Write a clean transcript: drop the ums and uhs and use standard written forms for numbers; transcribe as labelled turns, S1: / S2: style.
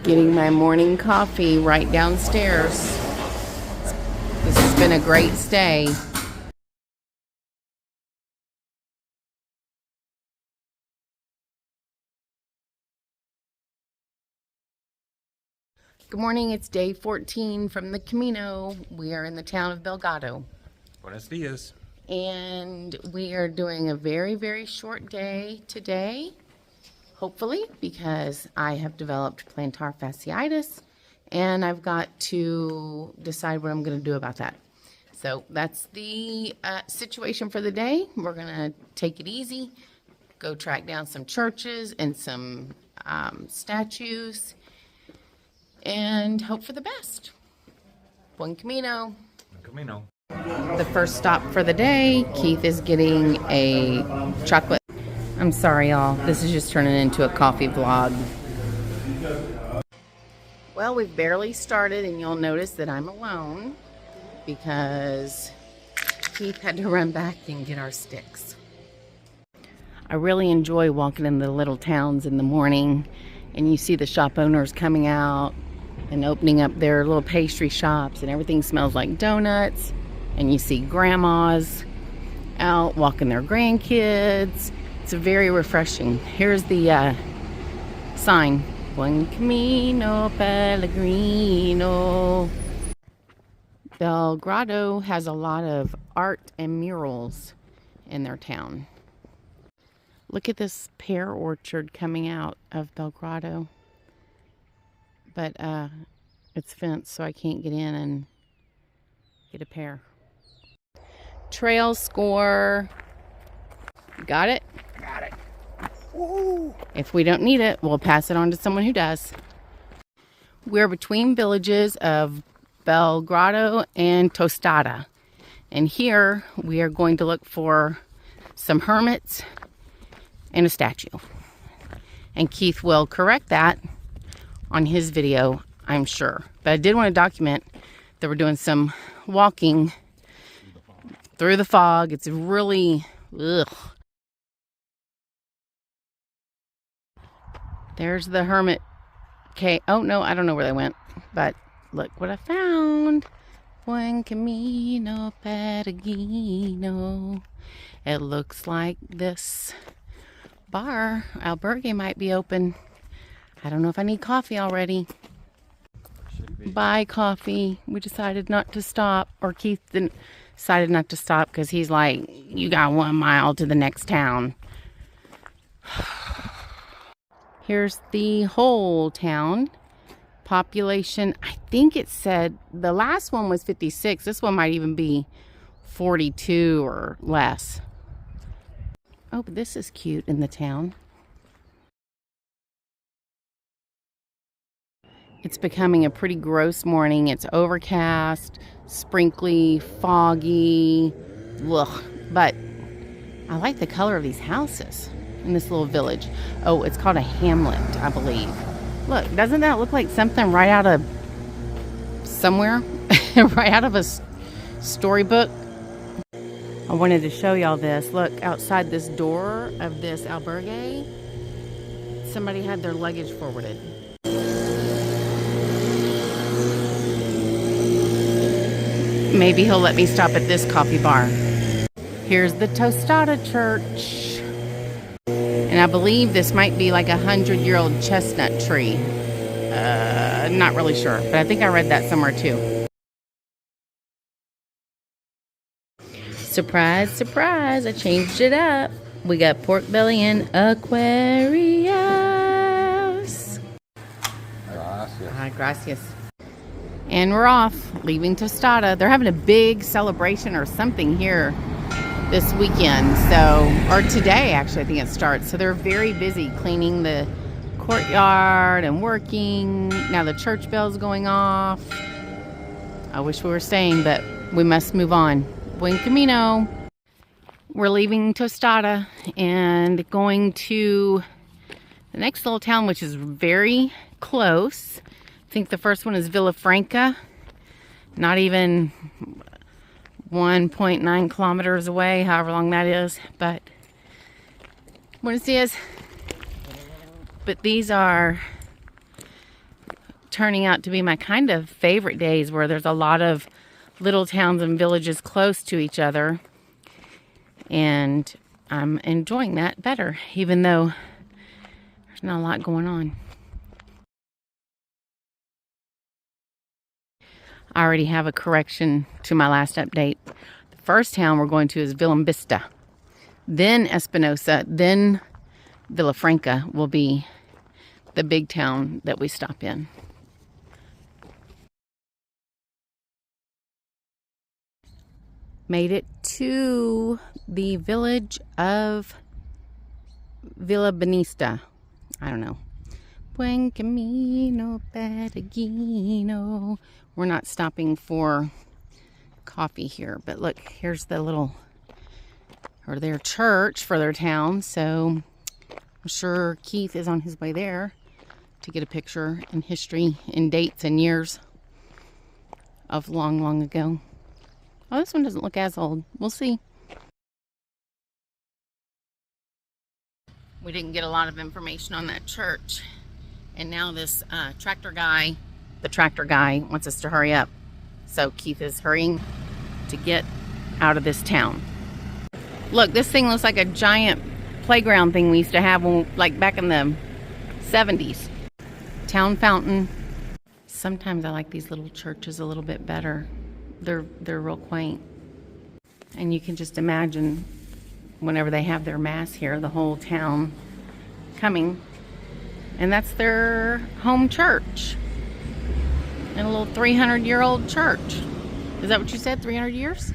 S1: Getting my morning coffee right downstairs. This has been a great stay. Good morning, it's day 14 from the Camino. We are in the town of Belgado.
S2: Buenos dias.
S1: And we are doing a very, very short day today, hopefully, because I have developed plantar fasciitis and I've got to decide what I'm going to do about that. So that's the situation for the day. We're going to take it easy, go track down some churches and some statues, and hope for the best. Buen Camino.
S2: Buen Camino.
S1: The first stop for the day, Keith is getting a chocolate. I'm sorry, y'all. This is just turning into a coffee vlog. Well, we've barely started, and you'll notice that I'm alone because Keith had to run back and get our sticks. I really enjoy walking in the little towns in the morning, and you see the shop owners coming out and opening up their little pastry shops, and everything smells like donuts, and you see grandmas out walking their grandkids. It's very refreshing. Here's the sign, Buen Camino Pellegrino. Belgrado has a lot of art and murals in their town. Look at this pear orchard coming out of Belgrado. But it's fenced, so I can't get in and get a pear. Trail score. Got it?
S2: Got it.
S1: Woo. If we don't need it, we'll pass it on to someone who does. We're between villages of Belgrado and Tostada. And here we are going to look for some hermits and a statue. And Keith will correct that on his video, I'm sure. But I did want to document that we're doing some walking through the fog. It's really, ugh. There's the hermit cave. Oh no, I don't know where they went. But look what I found. Buen Camino Pellegrino. It looks like this bar, Albergue, might be open. I don't know if I need coffee already. Bye, coffee. We decided not to stop, or Keith decided not to stop because he's like, you got 1 mile to the next town. Here's the whole town. Population, I think it said, the last one was 56. This one might even be 42 or less. Oh, but this is cute in the town. It's becoming a pretty gross morning. It's overcast, sprinkly, foggy. Ugh. But I like the color of these houses in this little village. Oh, it's called a hamlet, I believe. Look, doesn't that look like something right out of somewhere? Right out of a storybook? I wanted to show y'all this. Look, outside this door of this albergue, somebody had their luggage forwarded. Maybe he'll let me stop at this coffee bar. Here's the Tostada Church. And I believe this might be like a 100-year-old chestnut tree. Not really sure, but I think I read that somewhere too. Surprise, surprise, I changed it up. We got pork belly and Aquarius.
S2: Gracias.
S1: Ah, gracias. And we're off, leaving Tostada. They're having a big celebration or something here this weekend. So, or today, actually, I think it starts. So they're very busy cleaning the courtyard and working. Now the church bell's going off. I wish we were staying, but we must move on. Buen Camino. We're leaving Tostada and going to the next little town, which is very close. I think the first one is Villafranca. Not even 1.9 kilometers away, however long that is. But Buenos dias. But these are turning out to be my kind of favorite days, where there's a lot of little towns and villages close to each other. And I'm enjoying that better, even though there's not a lot going on. I already have a correction to my last update. The first town we're going to is Villimbestia. Then Espinosa, then Villafranca will be the big town that we stop in. Made it to the village of Villimbestia. I don't know. Buen camino, Patagino. We're not stopping for coffee here, but look, here's the little, or their church for their town. So I'm sure Keith is on his way there to get a picture and history and dates and years of long, long ago. Oh, this one doesn't look as old. We'll see. We didn't get a lot of information on that church. And now this tractor guy, the tractor guy, wants us to hurry up. So Keith is hurrying to get out of this town. Look, this thing looks like a giant playground thing we used to have when, like back in the 70s. Town fountain. Sometimes I like these little churches a little bit better. They're real quaint. And you can just imagine whenever they have their mass here, the whole town coming. And that's their home church. And a little 300-year-old church. Is that what you said, 300 years?